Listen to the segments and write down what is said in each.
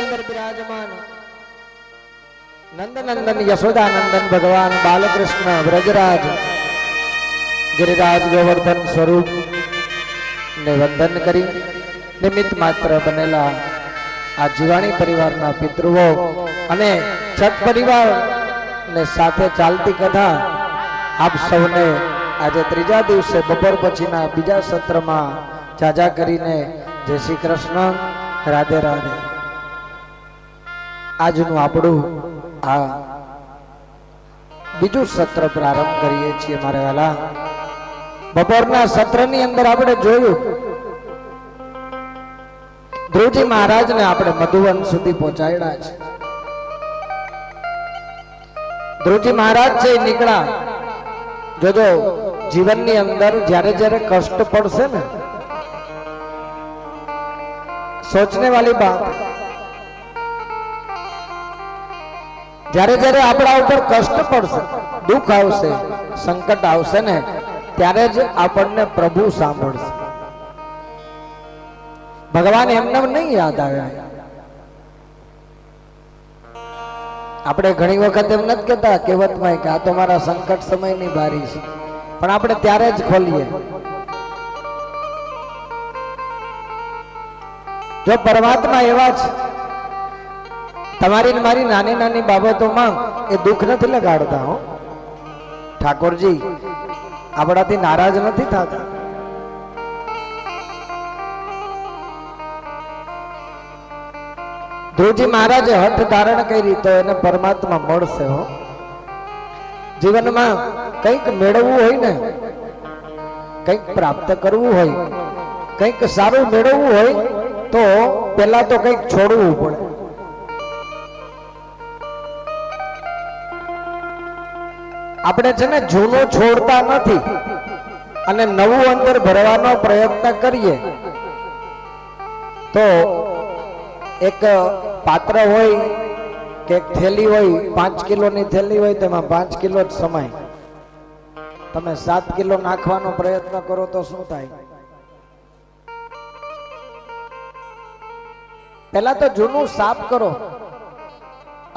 अंदर विराजमान नंदनंदन यशोदानंदन भगवान बालकृष्ण ब्रजराज गिरिराज गोवर्धन स्वरूप ने वंदन करी निमित्त मात्र बनेला आ जीवाणी परिवार पितृओ अने छठ परिवार ने साथे चालती कथा आप सौने आज त्रीजा दिवसे बपोर पछीना बीजा सत्र में जाजा करीने जय श्री कृष्ण राधे राधे। આજનું આપણું આ બીજું સત્ર પ્રારંભ કરીએ છીએ મારે વાલા। બપોરના સત્રની અંદર આપણે જોયું ધ્રુવજી મહારાજને આપણે મધુવન સુધી પહોંચાડ્યા છે। ધ્રુવજી મહારાજ છે નીકળ્યા, જોજો જીવનની અંદર જ્યારે જ્યારે કષ્ટ પડશે ને, सोचने वाली बात, જ્યારે જ્યારે આપણા ઉપર કષ્ટ પડશે, દુઃખ આવશે, સંકટ આવશે ને, ત્યારે જ આપણને પ્રભુ સાંભળશે। ભગવાન એમને નહીં યાદ આવ્યા। આપણે ઘણી વખત એમ નથી કહેતા કહેવતમાં કે આ તો મારા સંકટ સમયની બારી છે, પણ આપણે ત્યારે જ ખોલીએ। જો પરમાત્મા એવા છે, તમારી ને મારી નાની નાની બાબતોમાં એ દુઃખ નથી લગાડતા। હો ઠાકોરજી આપણાથી નારાજ નથી થતા। ધ્રુવજી મહારાજે હઠ ધારણ કરી તો એને પરમાત્મા મળશે। હો જીવનમાં કંઈક મેળવવું હોય ને, કંઈક પ્રાપ્ત કરવું હોય, કંઈક સારું મેળવવું હોય તો પેલા તો કંઈક છોડવું પડે। આપણે છે ને જૂનું છોડતા નથી અને નવું અંદર ભરવાનો પ્રયત્ન કરીએ તો એક પાત્ર હોય કે એક થેલી હોય, 5 કિલોની થેલી હોય, તેમાં 5 કિલો જ સમાય। તમે 7 કિલો નાખવાનો પ્રયત્ન કરો તો શું થાય? પહેલા તો જૂનું સાફ કરો,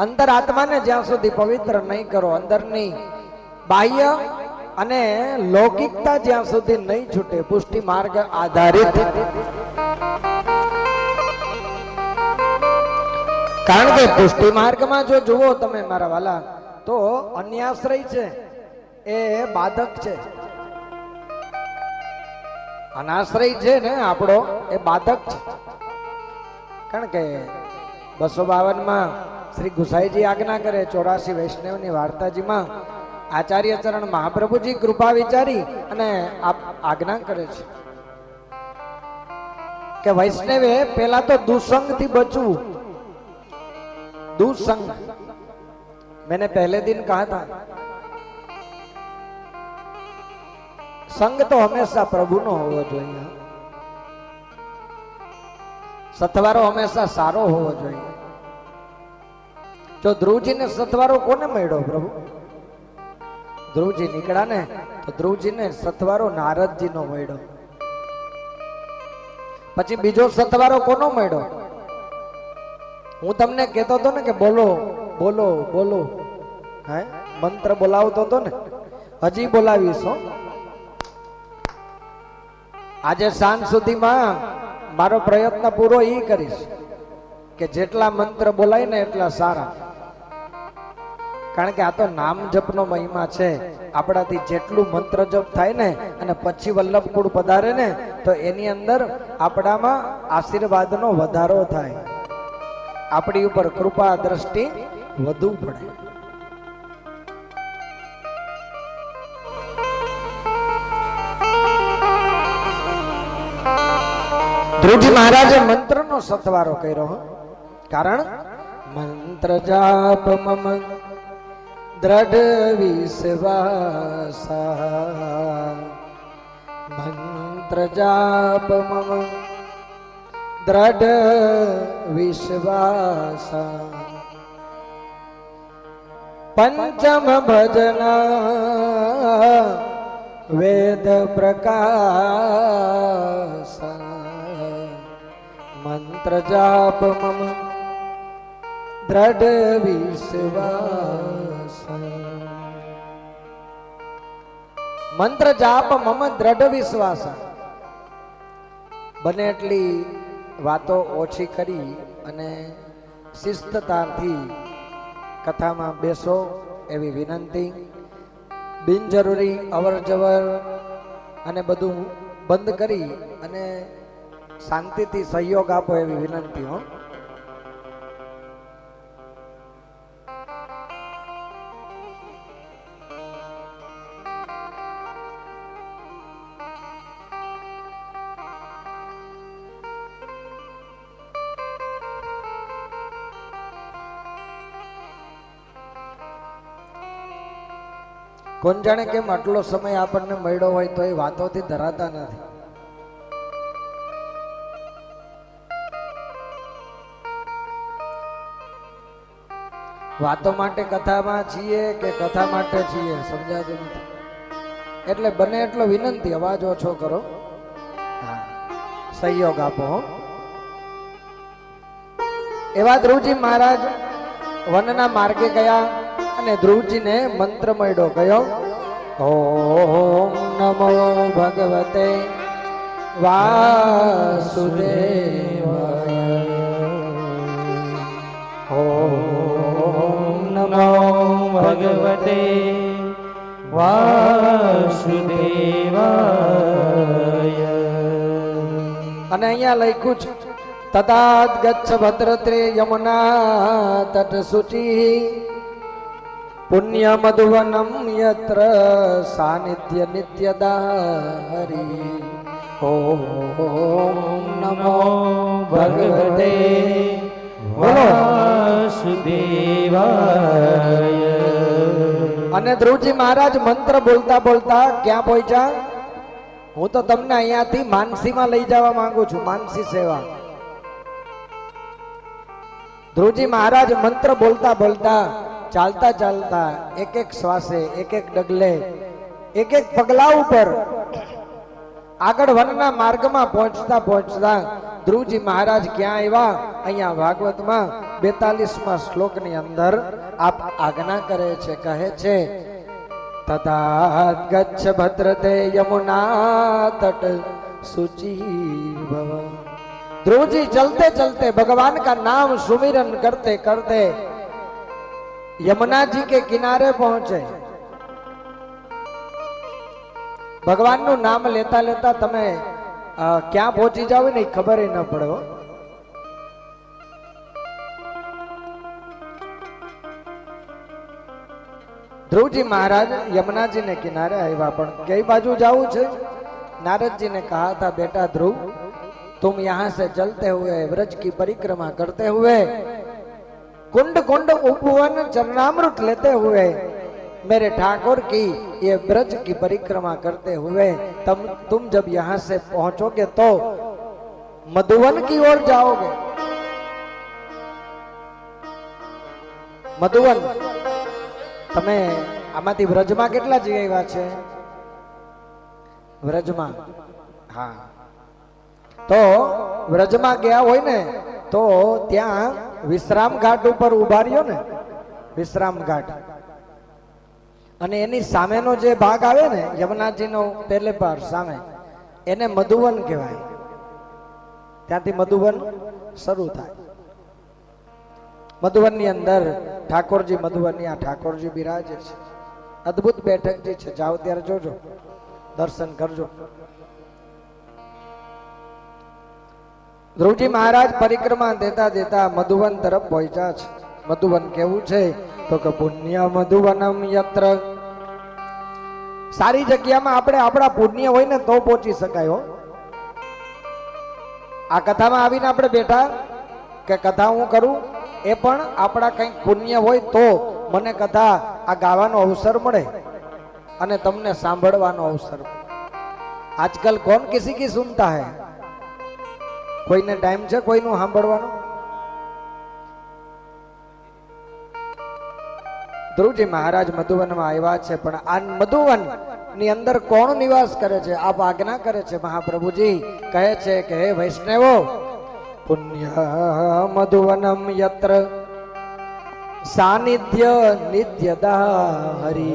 અંતર આત્માને જ્યાં સુધી પવિત્ર નહીં કરો, અંદરની બાહ્ય અને લૌકિકતા જ્યાં સુધી નહીં છૂટે, પુષ્ટિ માર્ગ આધારિત। કારણ કે પુષ્ટિ માર્ગમાં જો જુઓ તમે મારા વાલા, તો અન્યાશ્રય છે એ બાધક છે, અનાશ્રય છે ને આપણો એ બાધક છે। કારણ કે 252 માં શ્રી ગુસાઈજી આજ્ઞા કરે, 84 વૈષ્ણવની વાર્તાજીમાં આચાર્ય ચરણ મહાપ્રભુજી કૃપા વિચારી અને આજ્ઞા કરે છે કે વૈષ્ણવે પેલા તો દુસંગ થી બચવું। दुसंग मैंने पहले दिन कहा था, संग तो हमेशा प्रभु नो होवो जोईए, सतवारो हमेशा सारो होवो जोईए। जो ध्रुवजी ने सतवारो कोने मळ्यो प्रभु? ध्रुवजी निकळ्या ने तो ध्रुवजी ने सतवारो नारद जी नो मळ्यो। पछी बीजो सतवारो कोनो मळ्यो? હું તમને કહેતો હતો ને કે બોલો બોલો બોલો, હે મંત્ર બોલાવતો હતો ને, હજી બોલાવીશ। આજે સાંજ સુધીમાં મારો પ્રયત્ન પૂરો ઈ કરીશ કે જેટલા મંત્ર બોલાય ને એટલા સારા। કારણ કે આ તો નામ જપનો મહિમા છે। આપણાથી જેટલું મંત્ર જપ થાય ને અને પછી વલ્લભકુળ પધારે ને તો એની અંદર આપણામાં આશીર્વાદનો વધારો થાય, આપણી ઉપર કૃપા દ્રષ્ટિ વધુ પડે। ધ્રુવજી મહારાજે મંત્રનો સથવારો કર્યો, કારણ મંત્ર જાપ મમ દ્રઢ વિશ્વાસા, મંત્ર જાપ મમ દ્રઢ વિશ્વાસા, પંચમ ભજના વેદ પ્રકાશ, મંત્ર જાપ મમ દ્રઢ વિશ્વાસ મંત્ર જાપ મમ દ્રઢ વિશ્વાસ બને એટલી વાતો ઓછી કરી અને શિસ્તતાથી કથામાં બેસો એવી વિનંતી. બિનજરૂરી અવર જવર અને બધું બંધ કરી અને શાંતિથી સહયોગ આપો એવી વિનંતી. હો કોણ જાણે કેમ આટલો સમય આપણને મળ્યો હોય તો એ વાતોથી ધરાતા નથી. વાતો માટે કથામાં છીએ કે કથા માટે છીએ સમજાતું નથી. એટલે બને એટલો વિનંતી અવાજ ઓછો કરો, સહયોગ આપો. એવા ધ્રુવજી મહારાજ વનના માર્ગે ગયા અને ધ્રુવજીને મંત્ર મળ્યો કયો ઓમ નમો ભગવતે વાસુદેવાય. ઓમ નમો ભગવતે વાસુદેવાય. અને અહીંયા લખ્યું છે તદાત ગચ્છ ભદ્રત્રે યમુના તટ શુચિ પુણ્ય મધુવનમ યત્ર સાનિધ્ય નિત્યદા હરી. ઓમ નમો ભગવતે વાસુદેવાય. અને ધ્રુવજી મહારાજ મંત્ર બોલતા બોલતા ક્યાં પહોંચ્યા? હું તો તમને અહીંયાથી માનસીમાં લઈ જવા માંગુ છું. માનસી સેવા. ધ્રુવજી મહારાજ મંત્ર બોલતા બોલતા ચાલતા ચાલતા એક એક શ્વાસે એક એક ડગલે એક એક પગલા ઉપર આગળ વનના માર્ગમાં પહોંચતા પહોંચતા ધ્રુવજી મહારાજ ક્યાં આવ્યા? અહીંયા ભાગવતમાં 42મા શ્લોકની અંદર આપ આજ્ઞા કરે છે, કહે છે તથા ગચ્છ ભદ્રતે યમુના તટ शुचि भव। ध्रुव जी चलते चलते भगवान का नाम सुमिरन करते करते यमुना जी के किनारे पहुंचे। भगवान नु नाम लेता लेता तमे क्या पहुंची जाओ नहीं खबर ही न पड़े। ध्रुव जी महाराज यमुना जी ने किनारे आया, पण कई बाजू जाऊ छे? नारद जी ने कहा था बेटा ध्रुव तुम यहाँ से चलते हुए व्रज की परिक्रमा करते हुए कुंड कुंड उपवन चरणामृत लेते हुए मेरे ठाकुर की ये ब्रज की परिक्रमा करते हुए तुम जब यहाँ से पहुंचोगे तो मधुवन की ओर जाओगे। मधुवन तमे आमाथी व्रजमा केटला जई आव्या छे? व्रजमा हाँ तो व्रजमा गया होय ने तो त्या विश्राम घाट ऊपर उभा रह्यो ने, विश्राम घाट अने एनी सामेनो जे भाग आवे ने यमुनाजी नो पहले पार सामे एने मधुवन कहेवाय। त्यांथी मधुवन शरू थाय। मधुवन नी अंदर ठाकुरजी मधुवनी आ ठाकुरजी बिराजे छे। अद्भुत बैठक जी छे, जाओ त्यारे जोजो, दर्शन करजो। ध्रुवजी महाराज परिक्रमा देता देता मधुवन तरफ पहुंचा छे। मधुवन केवुं छे तो के पुण्य मधुवनम यत्र। सारी जग्यामां आपणे आपणा पुण्य होय ने तो पहोंची शकाय हो। आ कथामां आवीने आपणे बेठा के कथा हुं करूं ए पण आपणा कंईक पुण्य होय तो मने कथा आ गावानो अवसर मळे अने तमने सांभळवानो अवसर। आजकल कौन किसी की सुनता है? कोई ने टाइम छे कोई नु सांभळवानो? ध्रुवजी महाराज मधुवन में आव्या छे, पण आ मधुवन नी अंदर कौन निवास करे छे? आप आज्ञा करे छे महाप्रभुजी, कहे छे कि हे वैष्णवो पुण्य मधुवनम यत्र સાનિધ્ય નિત્યદા હરિ.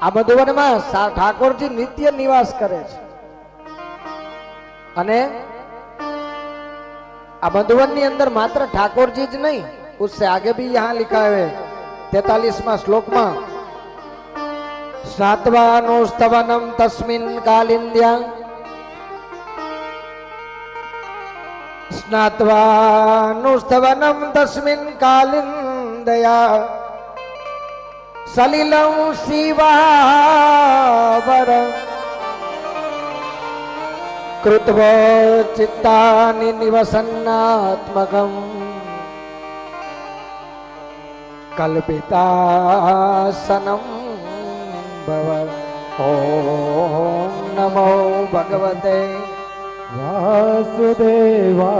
આ મધુવનમાં ઠાકોરજી નિત્ય નિવાસ કરે છે. અને આ મધુવન ની અંદર માત્ર ઠાકોरजी જ नहीं, उससे आगे भी यहाँ लिखा है 43वां श्लोक में, स्नात्वानुस्तवनम तस्मिन् कालिंद्या, स्नात्वानुस्तवनम तस्मिन् कालिंदया, सलिलं शिवावर कृत्वा चित्तानि निवसन्नात्मकम् कल्पितासनं भव. ओम नमो भगवते વાસુદેવાય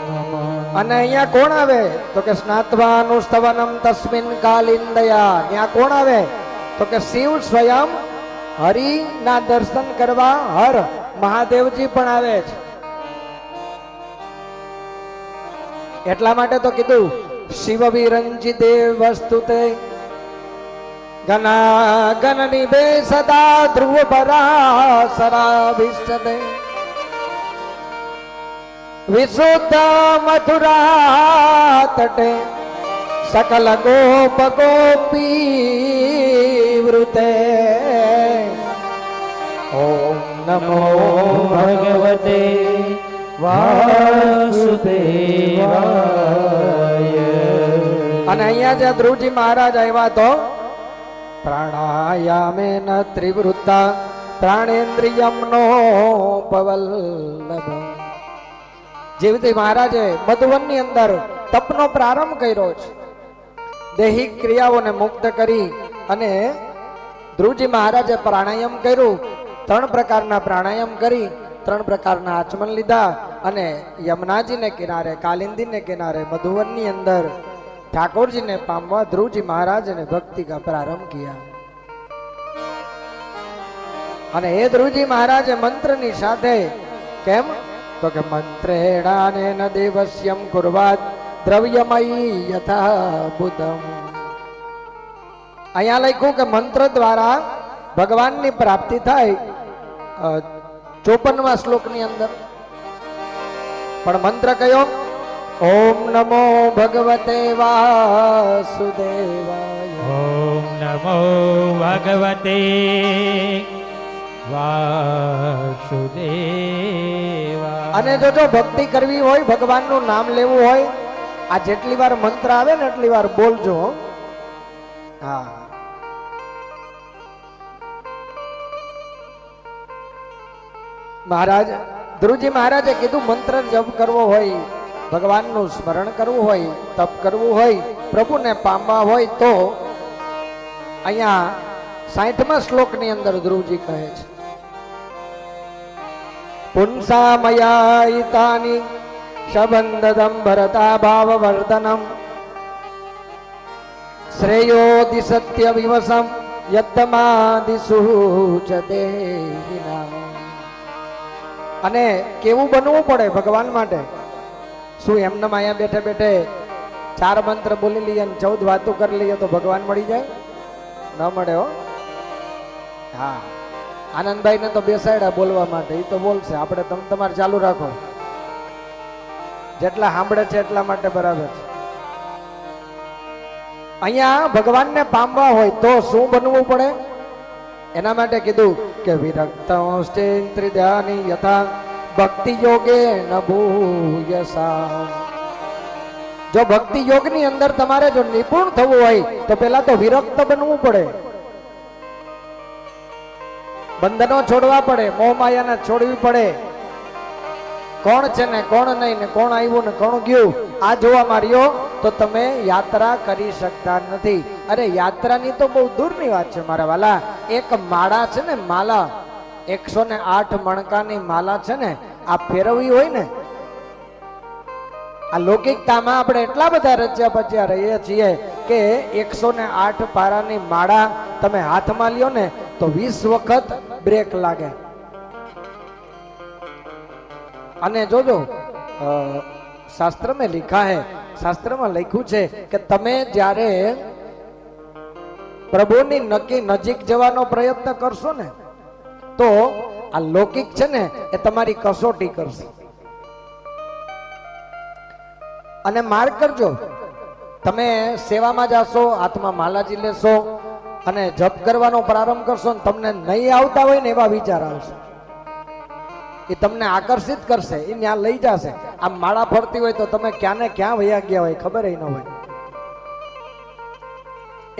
નમઃ. અને અહીંયા કોણ આવે તો કે સ્નાત્વાનુસ્તવનમ તસ્મિન કાલિંદયા. ત્યાં કોણ આવે તો કે શિવ સ્વયં હરિ ના દર્શન કરવા હર મહાદેવજી પણ આવે છે. એટલા માટે તો કીધું શિવ વિરંજી દેવ વસ્તુતે ગના ગન નિભે સદા ધ્રુવ પરાસરાભિષ્ટદે વિશુદ્ધ મથુરા તટે सकल गोप गोपी वृते. ओम नमो ભગવતે વાસુદેવાય. અને અહીંયા જે ધ્રુવજી મહારાજ આવ્યા તો પ્રાણાયામે ન ત્રિવૃત્તા પ્રાણેન્દ્રિયમ નો પવલ્લભ. જેવી મહારાજે મધુવનની અંદર તપનો પ્રારંભ કર્યો છે. દૈહિક ક્રિયાઓને મુક્ત કરી અને ધ્રુવજી મહારાજે પ્રાણાયામ કર્યું. 3 પ્રકારના પ્રાણાયામ કરી 3 પ્રકારના આચમન લીધા અને યમુનાજીને કિનારે કાલિંદીને કિનારે મધુવનની અંદર ઠાકોરજીને પામવા ધ્રુવજી મહારાજને ભક્તિ કા પ્રારંભ કિયા. અને એ ધ્રુવજી મહારાજે મંત્રની સાથે કેમ તો કે મંત્રેણાને ન દેવસ્યમ કુર્વાત દ્રવ્યમયી યથા બુધમ. અહીંયા લખ્યું કે મંત્ર દ્વારા ભગવાનની પ્રાપ્તિ થાય 54મા શ્લોકની અંદર. પણ મંત્ર કયો? ઓમ નમો ભગવતે વાસુદેવાય. ઓમ નમો ભગવતે વાસુદેવાય. અને જો ભક્તિ કરવી હોય, ભગવાનનું નામ લેવું હોય, આ જેટલી વાર મંત્ર આવે ને એટલી વાર બોલજો. હા, મહારાજ ધ્રુવજી મહારાજે કીધું મંત્ર જપ કરવો હોય, ભગવાનનું સ્મરણ કરવું હોય, તપ કરવું હોય, પ્રભુને પામવા હોય તો અહીંયા 60મા શ્લોકની અંદર ધ્રુવજી કહે છે પુંસા મયાઈતાની શબંદદમ ભરતા ભાવવર્ધનમ શ્રેયો દિસત્ય વિવસમ યત્તમાદિસુચતે. અને કેવું બનવું પડે ભગવાન માટે? શું એમને અહીંયા બેઠે બેઠે 4 મંત્ર બોલી લઈએ અને 14 વાતો કરી લઈએ તો ભગવાન મળી જાય? ન મળે હો. હા, આનંદભાઈ ને તો બેસાડ્યા બોલવા માટે, એ તો બોલશે. આપણે તમે તમારે ચાલુ રાખો, જેટલા સાંભળે છે એટલા માટે બરાબર છે. અહીંયા ભગવાનને પામવા હોય તો શું બનવું પડે? એના માટે કીધું કે વિરક્તોષ્ટેન્દ્રિયાની યથા ભક્તિ યોગે ન ભૂયસા. જો ભક્તિ યોગની અંદર તમારે જો નિપુણ થવું હોય તો પેલા તો વિરક્ત બનવું પડે, બંધનો છોડવા પડે, મોહ માયાને છોડવી પડે. કોણ છે ને કોણ નહીં, ને કોણ આવ્યું ને કોણ ગયું આ જોવા માર્યો તો તમે યાત્રા કરી શકતા નથી. અરે યાત્રાની તો બહુ દૂરની વાત છે મારા વાલા. એક માળા છે ને, માલા 108 મણકાની માલા છે ને, આ ફેરવવી હોય ને, આ લૌકિકતામાં આપણે એટલા બધા રચ્યા પચ્યા રહીએ છીએ કે 108 પારાની માળા તમે હાથમાં લ્યો ને તો 20 વખત બ્રેક લાગે. અને જોજો शास्त्र में लिखा है શાસ્ત્રમાં લખ્યું છે કે તમે જ્યારે પ્રભુની નજીક જવાનો પ્રયત્ન કરશો ને તો આ લૌકિક છે ને એ તમારી કસોટી કરશે. અને માર્ક કરજો, તમે સેવામાં જાશો, હાથમાં માલાજી લેશો અને જપ કરવાનો પ્રારંભ કરશો ને તમને નહીં આવતા હોય ને એવા વિચાર આવશે. એ તમને આકર્ષિત કરશે, એ ત્યાં લઈ જશે. આમ માળા ફરતી હોય તો તમે ક્યાં ને ક્યાં વયા ગયા હોય ખબર ન હોય.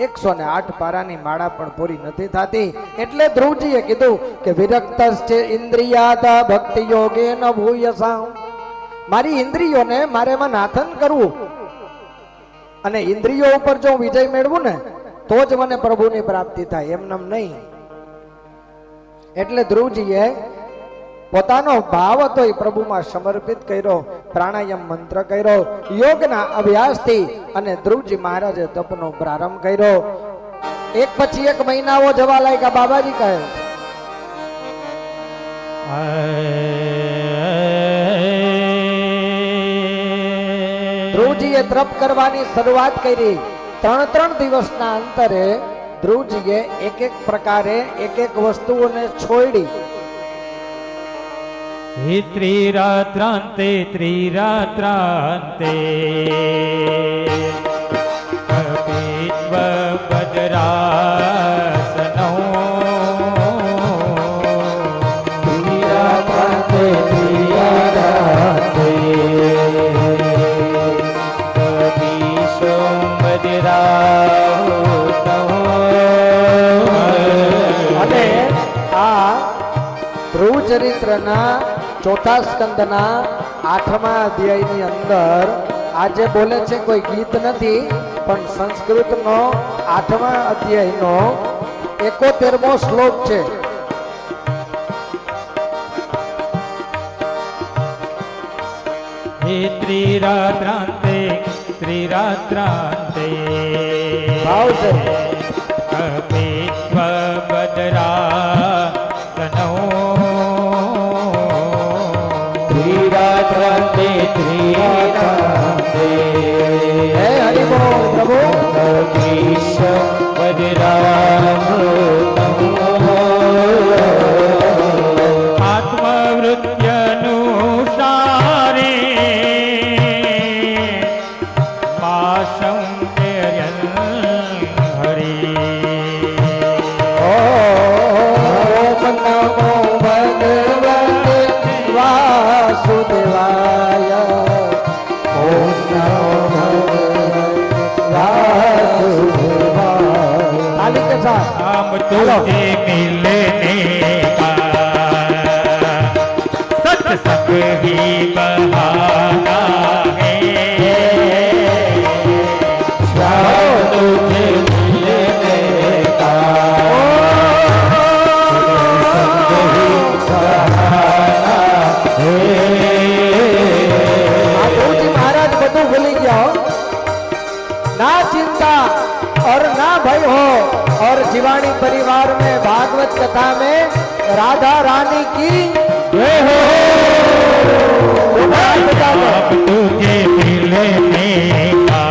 108 પારાની માળા પણ પૂરી નથી થતી. એટલે ધ્રુવજીએ કીધું કે વિરક્તશ્ચ ઇન્દ્રિયાત ભક્તિ યોગેન ભૂયસા. મારી ઇન્દ્રિયોને મારે એમાં નાથન કરવું અને ઇન્દ્રિયો ઉપર જો વિજય મેળવું ને તો જ મને પ્રભુની પ્રાપ્તિ થાય, એમનેમ નહીં. એટલે ધ્રુવજીએ પોતાનો ભાવ હતો એ પ્રભુમાં સમર્પિત કર્યો, પ્રાણાયામ મંત્ર કર્યો, યોગના અભ્યાસથી અને ધ્રુવજી મહારાજે તપનો પ્રારંભ કર્યો. એક પછી એક મહિનાઓ જવા લાગ્યા. બાબાજી કહે ધ્રુવજીએ તપ કરવાની શરૂઆત કરી. 3 દિવસના અંતરે ધ્રુવજીએ એક પ્રકારે એક વસ્તુઓને છોડી. ત્રિરાત્રાંતે ભદ્રાસનો અને આ ધ્રુવ ચરિત્રના 4થા સ્કંદના 8મા અધ્યાયની અંદર આજે બોલે છે કોઈ ગીત નથી, પણ સંસ્કૃતનો 8મા અધ્યાયનો 71મો શ્લોક છે. ત્રિરાત્રાંતે ભાવ છે હે હરિબોલ પ્રભુ આત્મવૃત્યનુસારે માસં હરી. ઓમ નમો ભગવતે વાસુદેવાય. ઓમ નમો ताली के साथ हम तुझे मिलने का सत्संग ही बहाना है. तुझे मिलने का महाराज बधु भूली गया हो. ना चिंता और ना भय हो. और जीवाणी परिवार में भागवत कथा में राधा रानी की जय हो. तुझे मिलने का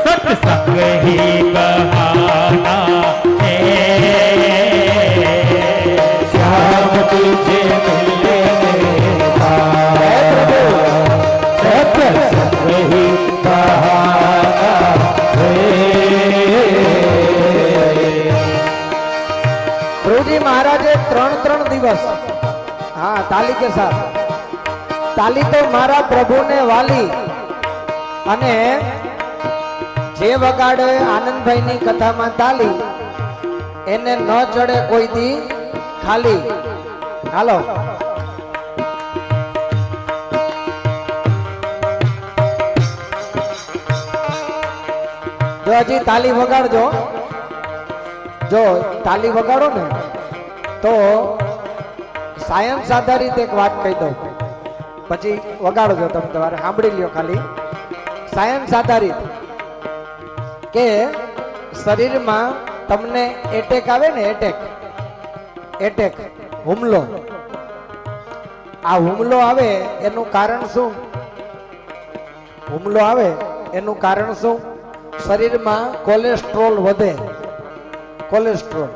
सत्संग ही बहाना है. श्याम तुझे मिलने का सत्संग ही बहाना है. गुरुजी महाराजे 3 दिवस हाँ ताली के साथ ताली तो मारा प्रभु ने वाली अने जे वगाड़े आनंद भाई नी कथा में ताली एने न चढ़े कोई दी खाली. हालो जो हजी ताली वगाड़ जो ताली वगाड़ो ने तो सायंस आधारित एक बात कही दो पछी वगाड़ो जो तम तमारे सांभળી લ્યો खाली. सायंस आधारित के शरीर में तमने एटेक आवे ने एटेक हुमलो आ हुमलो आवे एनु कारण शुं હુમલો આવે એનું કારણ શું? શરીરમાં કોલેસ્ટ્રોલ વધે. કોલેસ્ટ્રોલ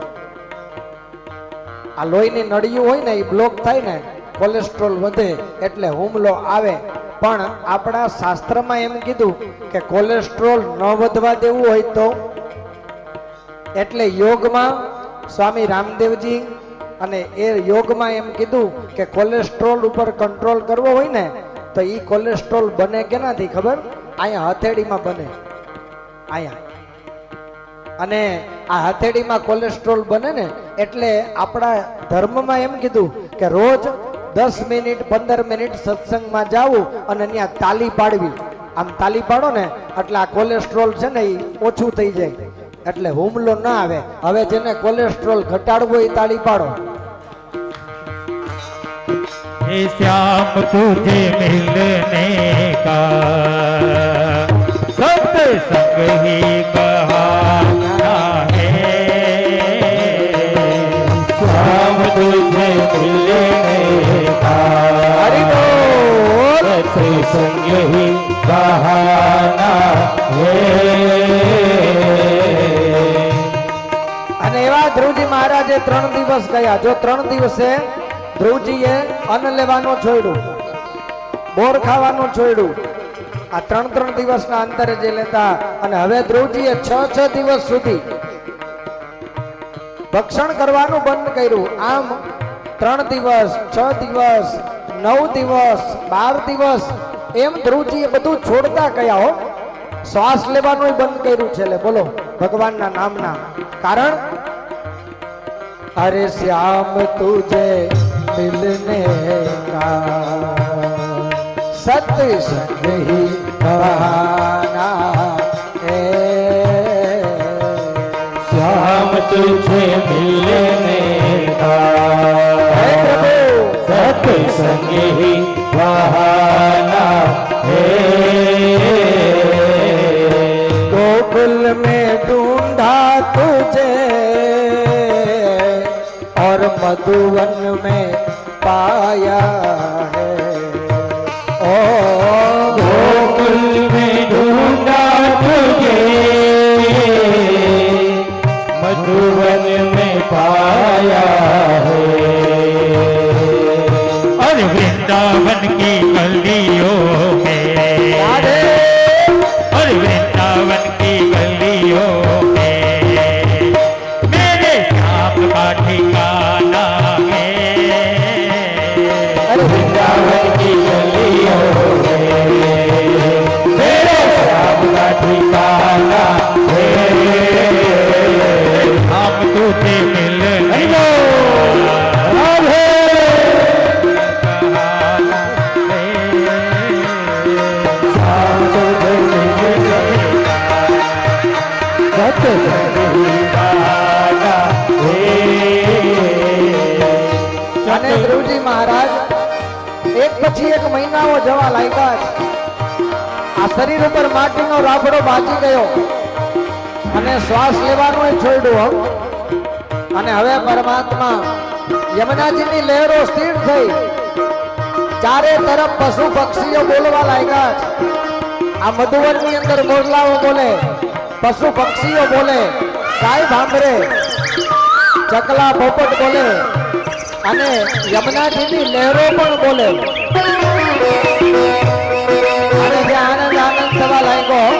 આ લોહીની નળીઓ હોય ને એ બ્લોક થાય ને, કોલેસ્ટ્રોલ વધે એટલે હુમલો આવે. પણ આપણા શાસ્ત્રમાં એમ કીધું કે કોલેસ્ટ્રોલ ન વધવા દેવું હોય તો, એટલે યોગમાં સ્વામી રામદેવજી અને એ યોગમાં એમ કીધું કે કોલેસ્ટ્રોલ ઉપર કંટ્રોલ કરવો હોય ને તો ઈ કોલેસ્ટ્રોલ બને કેનાથી ખબર? અહીંયા હથેળીમાં બને. અહીંયા અને આ હથેળીમાં કોલેસ્ટ્રોલ બને ને એટલે આપણા ધર્મમાં એમ કીધું કે રોજ 10 મિનિટ 15 મિનિટ સત્સંગમાં જાવું અને ત્યાં તાલી પાડવી. આમ તાલી પાડો ને એટલે આ કોલેસ્ટ્રોલ છે ને એ ઓછું થઈ જાય, એટલે હુમલો ના આવે. હવે જેને કોલેસ્ટ્રોલ ઘટાડવો એ તાળી પાડો. हे श्याम तुझे मिलने का सत्संग ही बहाना है, श्याम तुझे मिलने का हरि बोल। सत्संग ही बहाना है। અને એવા ધ્રુવજી મહારાજે 3 દિવસ ગયા. જો 3 દિવસે ધ્રુવજીએ અન્ન લેવાનું છોડ્યું, બોર ખાવાનું છોડ્યું. આ 3 દિવસના અંતરે જે લેતા. અને હવે ધ્રુવજીએ 6 દિવસ સુધી ભક્ષણ કરવાનું બંધ કર્યું. આમ 3 દિવસ 6 દિવસ 9 દિવસ 12 દિવસ એમ ધ્રુવજીએ બધું છોડતા ગયા. હો, શ્વાસ લેવાનું બંધ કર્યું છે. બોલો ભગવાનના નામના કારણ. अरे श्याम तुझे मिलने का सत्संग ही बहाना है, श्याम तुझे मिलने हे का प्रभु सत्संग ही बहाना है। गोकुल में ढूंढा तुझे और मधुवन में पाया है। ओ गोकुल में ढूंढा तुझे मधुवन में पाया है, और वृंदावन की गलियों में, और वृंदावन की गलियों में मेरे श्याम का ठिकाना है। अरे वृंदावन की गलियों में मेरे श्याम का ठिकाना है। हम तुझे मिलने અને ધ્રુવજી મહારાજ એક પછી એક મહિનાઓ જવા લાગ્યા છે. આ શરીર ઉપર માટીનો રાફડો બાજી ગયો અને શ્વાસ લેવાનું છોડ્યું. અને હવે પરમાત્મા યમુનાજીની લહેરો સ્થિર થઈ. ચારે તરફ પશુ પક્ષીઓ બોલવા લાગ્યા છે. આ મધુવનની અંદર મોરલાઓ બોલે, પશુ પક્ષીઓ બોલે, ગાય ભાંભરે, ચકલા પોપટ બોલે અને યમુનાજીની લહેરો પણ બોલે. અને જે આનંદ આનંદ થવા લાગ્યો,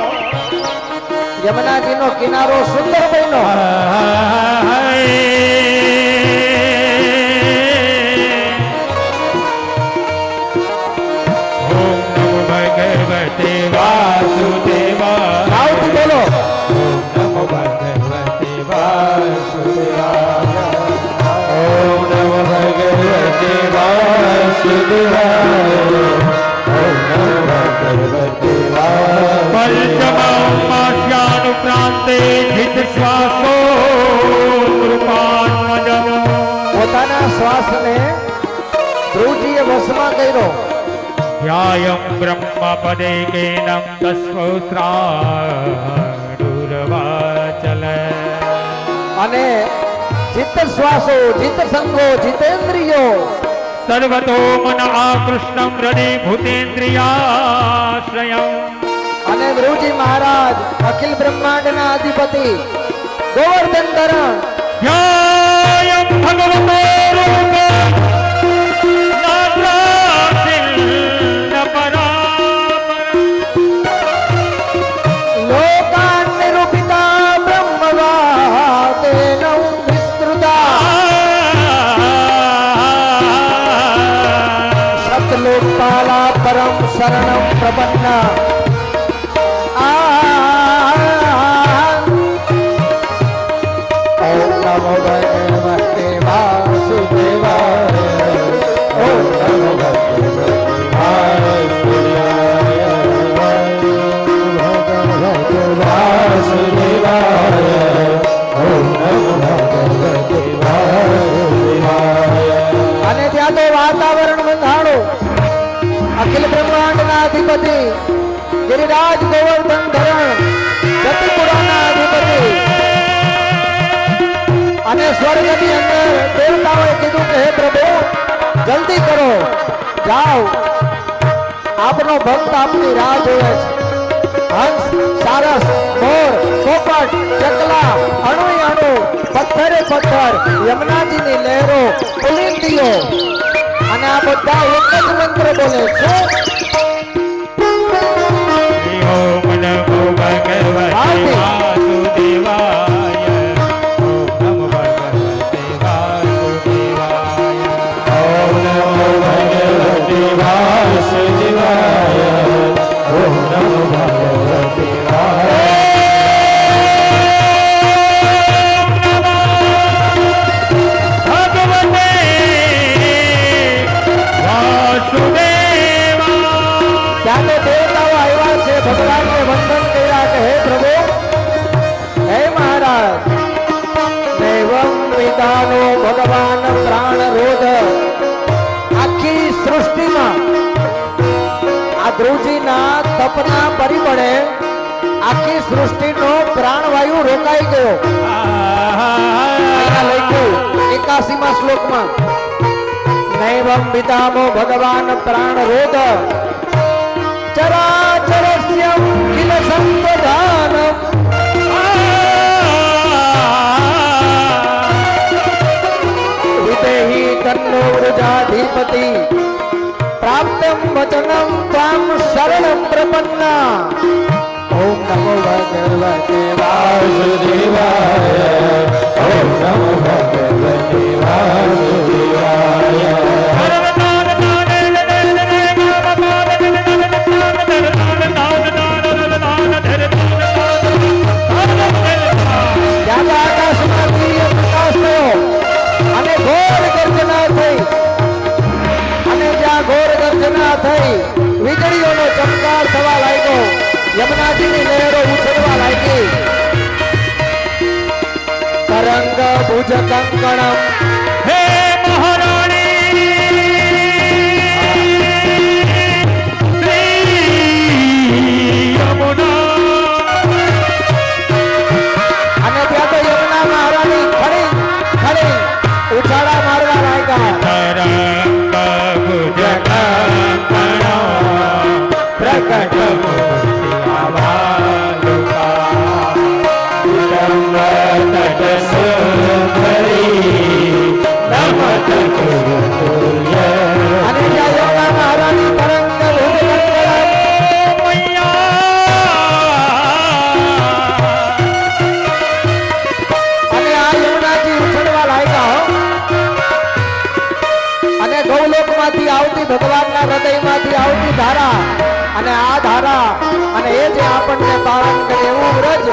યમુનાજીનો કિનારો સુંદર બન્યો. ઓમ નમો ભગવતે વાસુદેવાય, ભાવથી બોલો. ઓમ નમો ભગવતે વાસુદેવાય, ઓમ નમો ભગવતે વાસુદેવાય, ઓમ નમો ભગવતે વાસુદેવાય। જીત શ્વાસો કૃપાન્મજમ, પોતાના શ્વાસને ધ્રુવજીએ વશમાં કર્યો. ધ્યાયમ બ્રહ્મપદે કેનમ તસ્વોત્રાડુરવાચલ, અને ચિત્ત શ્વાસો ચિત્ત સંગો જીતેન્દ્રિયો સર્વતો મન આકૃષ્ણમ હૃદય ભૂતેન્દ્રિયાશ્રયમ, महाराज अखिल ब्रह्मांड ना अधिपति गोवर्धन धरण ध्यायं भगवतो रूप नात्रासिन्न परापरम् लोकान् निरूपिता ब्रह्मवादेन विस्तृता सतलोकपाला परम शरणं प्रपन्ना ओम नमो भगवते वासुदेवाय ओम नमो भगवते वासुदेवाय ओम नमो भगवते वासुदेवाय અને ત્યાં તો વાતાવરણ બંધાણું અખિલ બ્રહ્માંડના અધિપતિ ગિરિરાજ ગોવર્ધન ધરણ જતિપુરાના અધિપતિ અને સ્વર્ગની અંદર દેવતાઓએ કીધું કે હે પ્રભુ જલ્દી કરો જાઓ આપનો ભક્ત આપની રાહ જોવે છે હંસ સારસ મોર પોપટ ચકલા અણુએ અણુ પથ્થરે પથ્થર યમુનાજીની લહેરો પુલિંદીઓ અને આ બધા એક જ મંત્ર બોલે છે ओम नमो भगवते वासुदेवाय ओम नमो भगवते वासुदेवाय ઓમ નમો ભગવતે વાસુદેવાય ઓમ નમો ભગવતે ત્યારે દેવતાઓ આવ્યા છે ભગવાનને વંદન કર્યા કે હે પ્રભુ હે મહારાજ નૈવમ વિદાનો ભગવાન પ્રાણ રોધ આખી સૃષ્ટિમાં આ ધ્રુવજીના તપના પરિબળે આખી સૃષ્ટિનો પ્રાણવાયુ રોકાઈ ગયો અહીંયા લખ્યું 81મા શ્લોકમાં નૈવમ વિદામો ભગવાન પ્રાણ રોધ ચરાચરસ્યમ કિલ સંવધાનમ વિદેહી તન્નો વૃજાધિપતિ પ્રાપ્તમ વચનમ ત્વામ શરણમ પ્રપન્ના ઓમ નમો ભગવતે વાસુદેવાય ઓમ નમો ભગવતે વાસુદેવાય ત્યારે આકાશમાંથી એક પ્રકાશ થયો અને ઘોર ગર્જના થઈ અને જ્યાં ઘોર ગર્જના થઈ વીજળીઓનો ચમકાર થવા લાગ્યો યમુનાજીની લહેરો ઉછળવા લાગી તરંગ ભુજ કંકણમ હે મહારાણી શ્રી યમુના અને ત્યાં તો યમુના મહારાણી ખડી ખડી ઉછાળા મારવા લાગ્યા તરંગ ભુજ કંકણો પ્રકટ મૂર્તિ આવાલુકા વિલંબ તટ સુંદરી નમત ગુરુતુલ્ય અને ત્યાં યમુના મહારાણી તરંગ ભુજ કંકણમ અને આ યમુનાજી ઉછળવા લાગ્યા હો અને ગૌલોકમાંથી આવતી ભગવાનના હૃદયમાંથી આવતી ધારા અને આ ધારા અને એ જે આપણને પાલન કરે એવું વ્રજ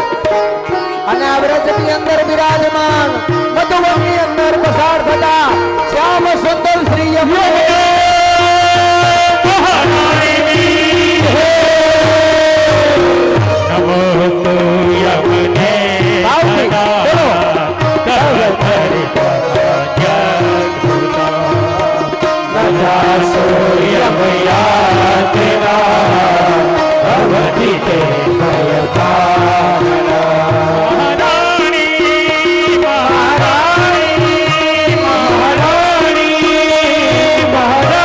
અને આ વ્રજની અંદર બિરાજમાન મધુવનની અંદર પસાર થતા શ્યામ સુંદર શ્રી યમુના નમોસ્તુ યમને ભાવથી બોલો. મહારાણી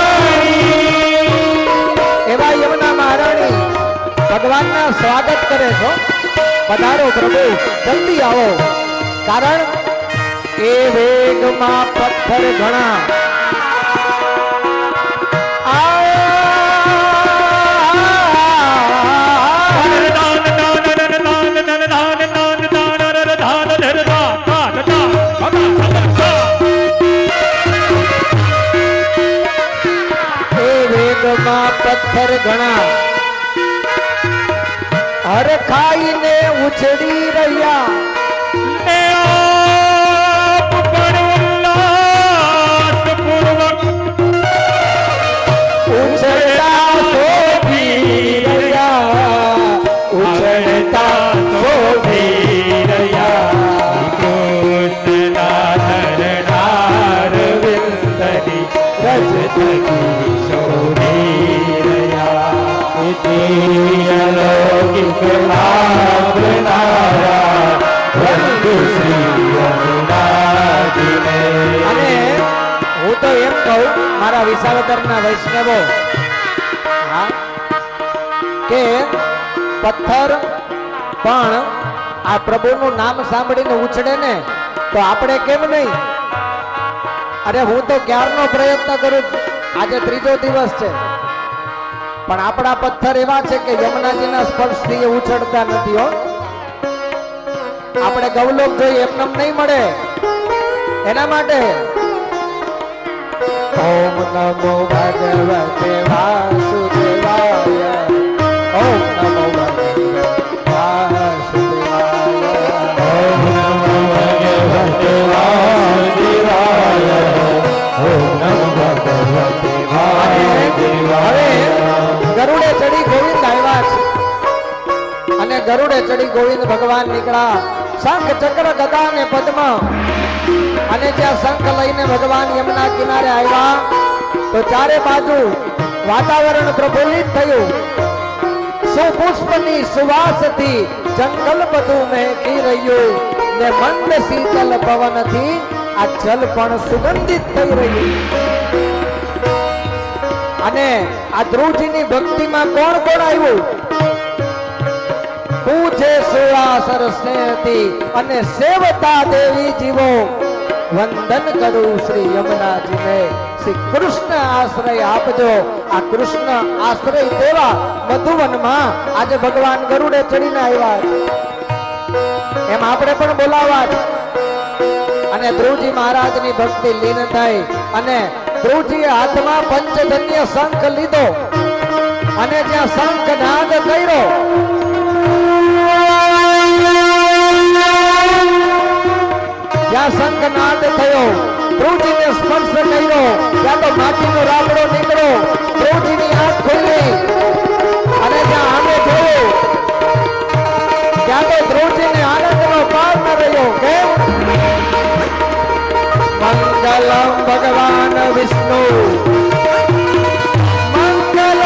ભગવાનના સ્વાગત કરે છો. પધારો પ્રભુ, જલ્દી આવો. કારણ એ વેગમાં પથ્થર ઘણા. પથ્થર ઘણા હર ખાઈને ઉછળી રહ્યા. ઉછળતા શોભી રહ્યા, ઉછળતા શોભી રહ્યા. કૃષ્ણના નરનાર વિંદની રજ થકી શોભી રહ્યા. અલૌકિક લાભનારા વંદુ શ્રી યમુનાજીને. અને હું તો એમ કહું મારા વિસાવદરના વૈષ્ણવો, હા, કે પથ્થર પણ આ પ્રભુનું નામ સાંભળીને ઉછળે ને તો આપણે કેમ નહીં? અરે હું તો ક્યારનો પ્રયત્ન કરું, આજે ત્રીજો દિવસ છે, પણ આપણા પથ્થર એવા છે કે યમુનાજીના સ્પર્શથી એ ઉછળતા નથી. હો, આપણે ગૌલોક જોઈએ એમને નહીં મળે. એના માટે ઓમ નમો ભગવતે વાસુદેવાય, ઓમ નમો ભગવતે વાસુદેવાય, ઓમ નમો ભગવતે વાસુદેવાય, ઓમ નમો ભગવતે વાસુદેવાય. ગરુડે ચડી ગોવિંદ આવ્યા છે અને ગરુડે ચડી ગોવિંદ ભગવાન નીકળ્યા. શંખ ચક્ર ગદા અને પદ્મ, અને જ્યાં શંખ લઈને ભગવાન યમુના કિનારે આવ્યા તો ચારે બાજુ વાતાવરણ પ્રફુલ્લિત થયું. સુપુષ્પની સુવાસથી જંગલ બધું મહેકી રહ્યું ને મંદ શીતલ પવનથી આ જલ પણ સુગંધિત થઈ રહ્યું. અને આ ધ્રુવજીની ભક્તિમાં કોણ કોણ આવ્યું? પૂજે સુવાસર સ્નેહથી અને સેવતા દેવી જીવો. વંદન કરું શ્રી યમુનાજીને. શ્રી કૃષ્ણ આશ્રય આપજો. આ કૃષ્ણ આશ્રય દેવા મધુવનમાં આજે ભગવાન ગરુડે ચડીને આવ્યા છે. એમ આપણે પણ બોલાવા છે. અને ધ્રુવજી મહારાજની ભક્તિ લીન થઈ અને ધ્રુવજીએ હાથમાં પંચધન્ય શંખ લીધો અને જ્યાં શંખ નાદ કર્યો, જ્યાં શંખનાદ થયો, ધ્રુવજીને સ્પર્શ કર્યો, ત્યાં તો માટીનો રાબડો નીકળ્યો. ધ્રુવજીની આંખ ખુલી અને જ્યાં આમે જોયું ત્યાં તો ધ્રુવજીને આનંદનો પાર ન રહ્યો. કેમ? મંગલમ ભગવાન વિષ્ણુ, મંગલમ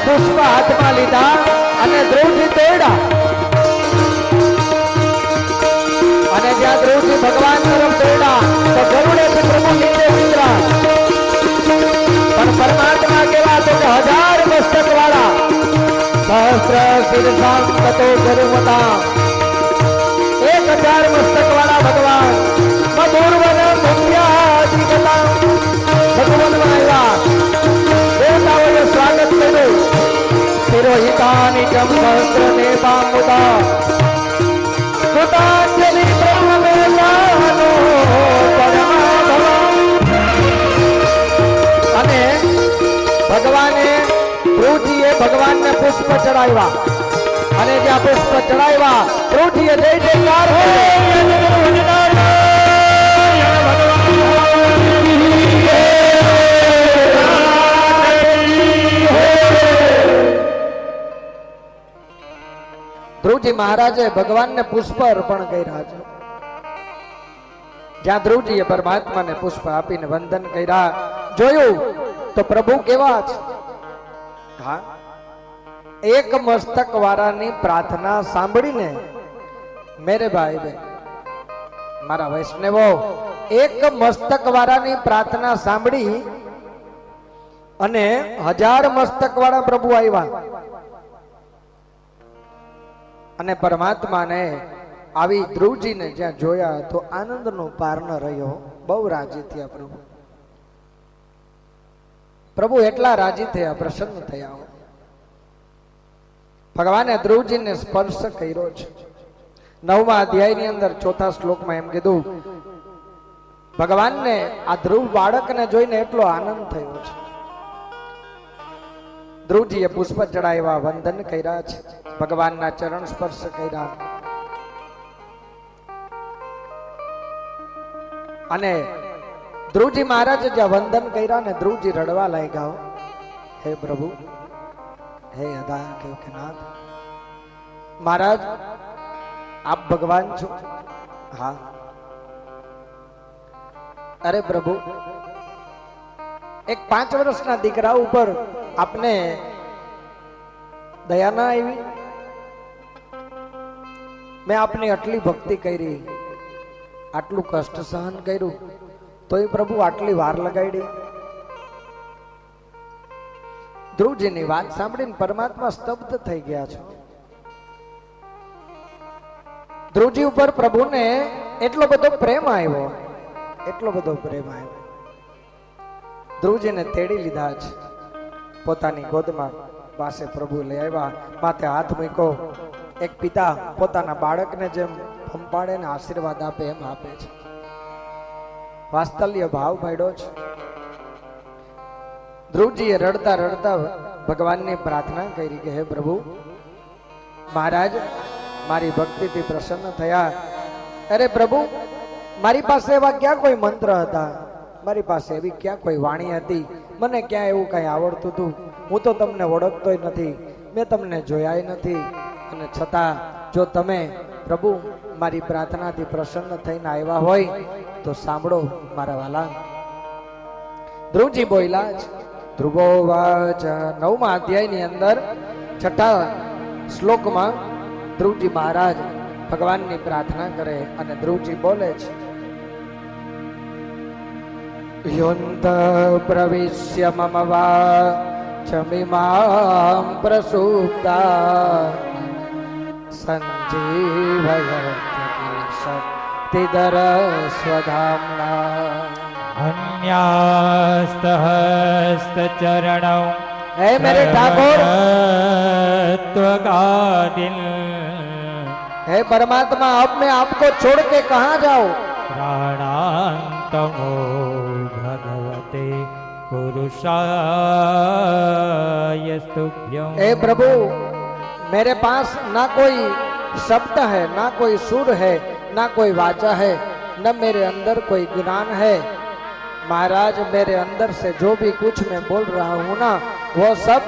પુષ્પ હાથમાં લીધા અને ધ્રુવજી દોડ્યા. અને જ્યાં ધ્રુવજી ભગવાન તરફ દોડ્યા તો ગરુડે પ્રભુ નીચે ઉતર્યા. પણ પરમાત્મા કેવા તો કે 1000 મસ્તક વાળા, સહસ્ત્ર શીર્ષાં તતો ગરુમતા, 1000 મસ્તક વાળા ભગવાન મધુરવન મુખ્યાધિગતા ભગવાનમાં આવ્યા. દેવતાઓએ સ્વાગત કર્યું. તિરોહિતાની જમ સહસ્ત્ર ને બામુદા કૃતાંજલિ બ્રહ્મવેદાનો પરમાભવ. અને ભગવાને ધ્રુવજીએ ભગવાનને પુષ્પ ચડાવ્યા અને જ્યાં પુષ્પ ચડાવ્યા ધ્રુવજીએ જય જયકાર ધ્રુવજી મહારાજે ભગવાનને પુષ્પ અર્પણ કર્યા છે. જ્યાં ધ્રુવજીએ પરમાત્માને પુષ્પ આપીને વંદન કર્યા જોયું તો પ્રભુ કેવા છે. હા, એક મસ્તક વાળાની પ્રાર્થના સાંભળીને મેરે ભાઈ બહેન મારા વૈષ્ણવો, એક મસ્તક વાળાની પ્રાર્થના સાંભળી અને 1000 મસ્તક વાળા પ્રભુ આવ્યા અને પરમાત્માને આવી ધ્રુવજીને જ્યાં જોયા તો આનંદનો પાર ન રહ્યો. બહુ રાજી થયા પ્રભુ. પ્રભુ એટલા રાજી થયા, પ્રસન્ન થયા. ભગવાને ધ્રુવજીને સ્પર્શ કર્યો છે. 9મા અધ્યાયની અંદર 4થા શ્લોકમાં એમ કીધું, ભગવાનને આ ધ્રુવ બાળકને જોઈને એટલો આનંદ થયો છે. ધ્રુવજીએ પુષ્પ ચડાવ્યા, વંદન કર્યા છે, ભગવાનના ચરણ સ્પર્શ કર્યા અને ધ્રુવજી મહારાજે જ્યાં વંદન કર્યા ને ધ્રુવજી રડવા લાગ્યા. હે પ્રભુ, હે અદા કે નાથ, મહારાજ આપ ભગવાન છો? હા. અરે પ્રભુ, એક 5 વર્ષના દીકરા ઉપર આપને દયા ના આવી? મેં આપની આટલી ભક્તિ કરી, આટલું કષ્ટ સહન કર્યું, તોય પ્રભુ આટલી વાર લગાડી? ધ્રુવજીની વાત સાંભળીને પરમાત્મા સ્તબ્ધ થઈ ગયા છે. ધ્રુવજી ઉપર પ્રભુને એટલો બધો પ્રેમ આવ્યો, એટલો બધો પ્રેમ આવ્યો. ધ્રુવજીને તેડી લીધા છે, પોતાની ગોદમાં પાસે પ્રભુ લઈ આવ્યા, માથે હાથ મૂક્યો. એક પિતા પોતાના બાળકને જેમ પંપાડે ને આશીર્વાદ આપે એમ આપે છે. વાત્સલ્ય ભાવ મળ્યો છે. ધ્રુવજીએ રડતા રડતા ભગવાનની પ્રાર્થના કરી કે હે પ્રભુ, મહારાજ મારી ભક્તિથી પ્રસન્ન થયા. અરે પ્રભુ, મારી પાસે એવા ક્યાં કોઈ મંત્ર હતા, મારી પાસે એવી ક્યાં કોઈ વાણી હતી, મને ક્યાં એવું કઈ આવડતું હતું? હું તો તમને ઓળખતોય નથી, મેં તમને જોયાય નથી, અને છતાં જો તમે પ્રભુ મારી પ્રાર્થનાથી પ્રસન્ન થઈને આવ્યા હોય તો સાંભળો મારા વાલા. ધ્રુવજી બોલ્યા છે. ધ્રુવો વાચ 9મા અધ્યાયની અંદર 6થા શ્લોકમાં ધ્રુવજી મહારાજ ભગવાનની પ્રાર્થના કરે અને ધ્રુવજી બોલે છે, યોન્ત પ્રવિશ્ય મમ વાચમિમાં પ્રસુપ્તા સંજીવયત કિલ શક્તિધર સ્વધામ્ના अन्यास्तहस्तचरणौ हे मेरे ठाकुर, त्वगादिल हे परमात्मा, अब मैं आपको छोड़ के कहाँ जाऊं? प्राणान्तमो भगवते पुरुषायस्तुभ्यं। हे प्रभु, मेरे पास ना कोई शब्द है, ना कोई सुर है, ना कोई वाचा है, न मेरे अंदर कोई ज्ञान है। महाराज, मेरे अंदर से जो भी कुछ मैं बोल रहा हूँ ना, वो सब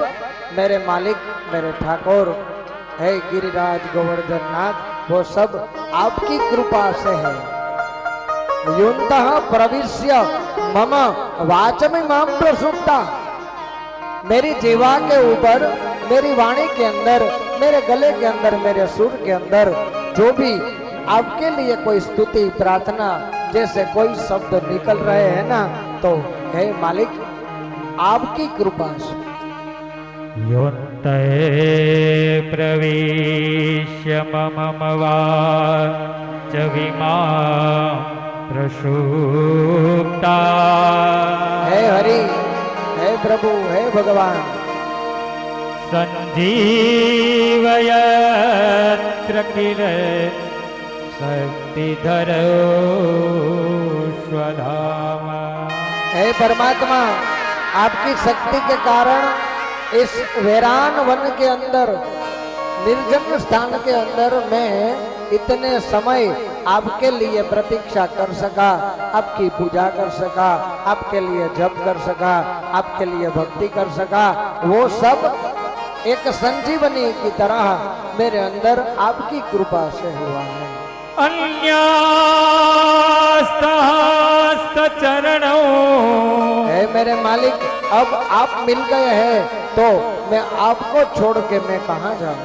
मेरे मालिक, मेरे ठाकुर, है गिरिराज गोवर्धन नाथ, वो सब आपकी कृपा से है। युन्तः प्रविश्य मम वाचमिमां प्रसुप्ता, मेरी जीवा के ऊपर, मेरी वाणी के अंदर, मेरे गले के अंदर, मेरे सुर के अंदर जो भी आपके लिए कोई स्तुति प्रार्थना जैसे कोई शब्द निकल रहे हैं ना, तो हे मालिक आपकी कृपा से। योन्ते प्रविश्य मम वाचमिमां प्रसुप्ता। हे हरि, हे प्रभु, हे भगवान, संजीवयत्र किल शक्तिधर स्वधामा। हे परमात्मा, आपकी शक्ति के कारण इस वीरान वन के अंदर, निर्जन स्थान के अंदर मैं इतने समय आपके लिए प्रतीक्षा कर सका, आपकी पूजा कर सका, आपके लिए जप कर सका, आपके लिए भक्ति कर सका। वो सब एक संजीवनी की तरह मेरे अंदर आपकी कृपा से हुआ है। अन्यास्तास्त चरणों है मेरे मालिक, अब आप मिल गए हैं तो मैं आपको छोड़ के मैं कहाँ जाऊँ।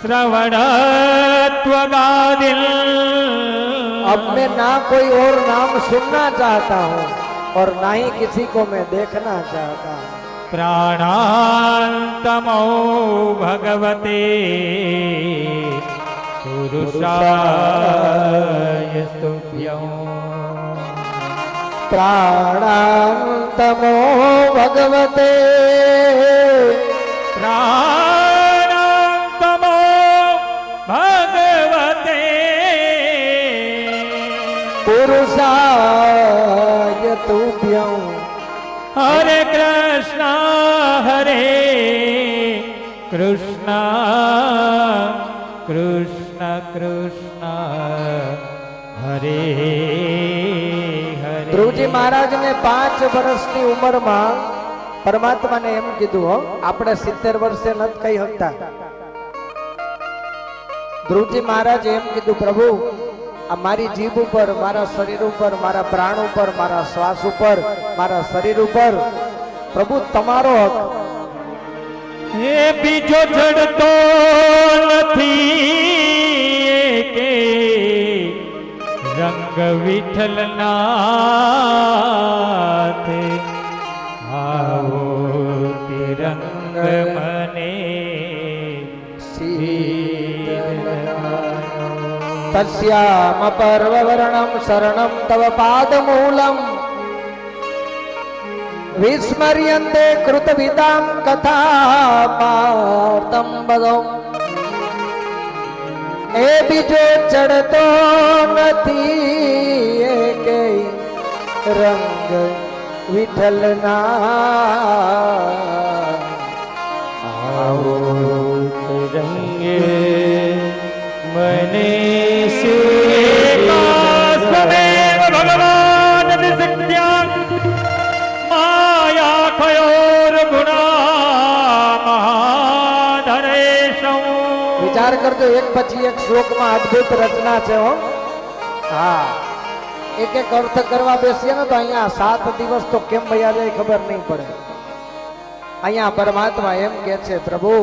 श्रवणत्वगादिल अब मैं ना कोई और नाम सुनना चाहता हूँ और ना ही किसी को मैं देखना चाहता हूँ। प्राणान्तमो भगवते पुरुषाय स्तुभ्यं प्राणान्तमो भगवते प्राणान्तमो भगवते पुरुषाय तुभ्यं। हरे कृष्ण कृष्ण कृष्ण हरे हरे। ध्रुव जी महाराज ने 5 વર્ષની ઉંમરમાં પરમાત્માને એમ કીધું, હો આપણે 70 વર્ષે નથી કહી શકતા। ધ્રુવજી મહારાજ એમ કીધું, પ્રભુ આ મારી જીભ ઉપર, મારા શરીર ઉપર, મારા પ્રાણ ઉપર, મારા શ્વાસ ઉપર, મારા શરીર ઉપર પ્રભુ તમારો હક। એ બીજો જડતો નથી કે રંગ વિઠ્ઠલના તે આવો તિરંગ મને तस्याम पर्ववर्णं शरणं तव पादमूलम् विस्मर्यन्ते कृतविदां कथापार्थं वदो। ए बीजो चढ़तो नथी एके रंग विठ्ठलना આવો તિરંગે મને ભગવાન વિશક્ત્યાં માયા ખયોર ગુણા મહાધરેશં। विचार करजो, एक પછી એક શ્લોકમાં અદ્ભુત રચના છે હો। હા, એક એક અર્થ કરવા બેસીએ ને તો અહીંયા 7 દિવસ તો કેમ વયા જાય ખબર નહીં પડે। અહીંયા પરમાત્મા એમ કહે છે, પ્રભુ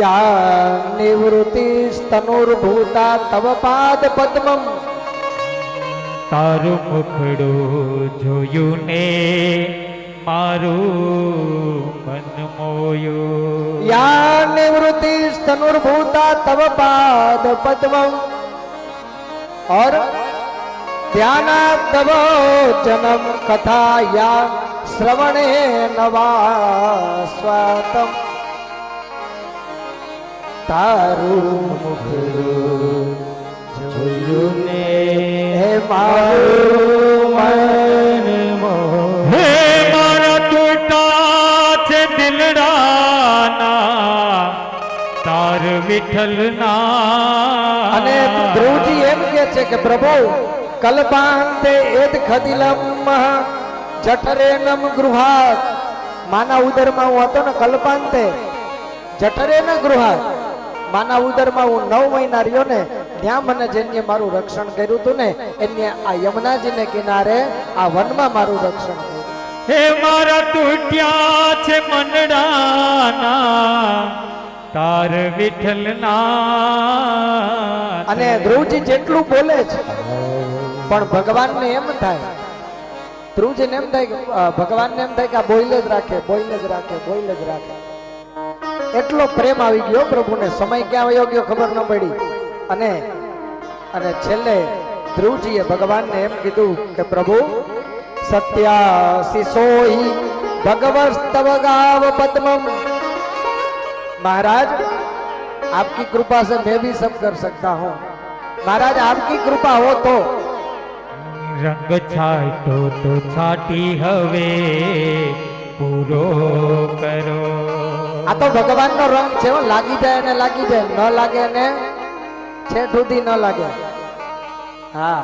या निवृत्ति स्तनुर्भूता तव पाद पद्मम। તારું મુખડું જોયું ને મારું મન મોયું। या निवृत्ति स्तनुर्भूता तव पाद पद्मम और ध्याना तव जन्म कथा या श्रवणे नवा स्वातम। तारू मुखड़ू જોયું ને હે મારું મન મોહ। હે મારા તૂટા છે દિલડાના તાર વિઠ્ઠલના। અને ધ્રુવજી એમ કહે છે કે પ્રભુ કલ્પાંતે એદ ખદિલમ જઠરેનમ ગૃહાત। માના ઉદરમાં હું હતો ને કલ્પાંતે જઠરેન ગૃહાત, માના ઉદરમાં હું 9 મહિના રહ્યો ને, ત્યાં મને જેને મારું રક્ષણ કર્યું હતું ને એને આ યમુનાજીને કિનારે આ વનમાં મારું રક્ષણ કર્યું। હે મારા તૂટ્યા છે મનડાના તાર વિઠ્ઠલના। અને ધ્રુવજી જેટલું બોલે છે પણ ભગવાનને એમ થાય, ધ્રુવજીને એમ થાય કે ભગવાનને એમ થાય કે આ બોઈલ જ રાખે, બોઈલ જ રાખે, બોઈલ જ રાખે। એટલો પ્રેમ આવી ગયો પ્રભુને, સમય ક્યાં વયો ગયો ખબર ન પડી। અને અને છેલ્લે ધ્રુવજીએ ભગવાનને એમ કીધું કે પ્રભુ સત્યાશીષોહી ભગવસ્તવ ગાવ પદ્મમ। महाराज आपकी कृपा से मैं भी सब कर सकता हूँ। महाराज आपकी कृपा हो तो રંગ છાંટો તો છાટી હવે પૂરો કરો। આ તો ભગવાનનો રંગ છે, લાગી જાય ને લાગી જાય, ન લાગે ને છેઠ સુધી ન લાગે। હા,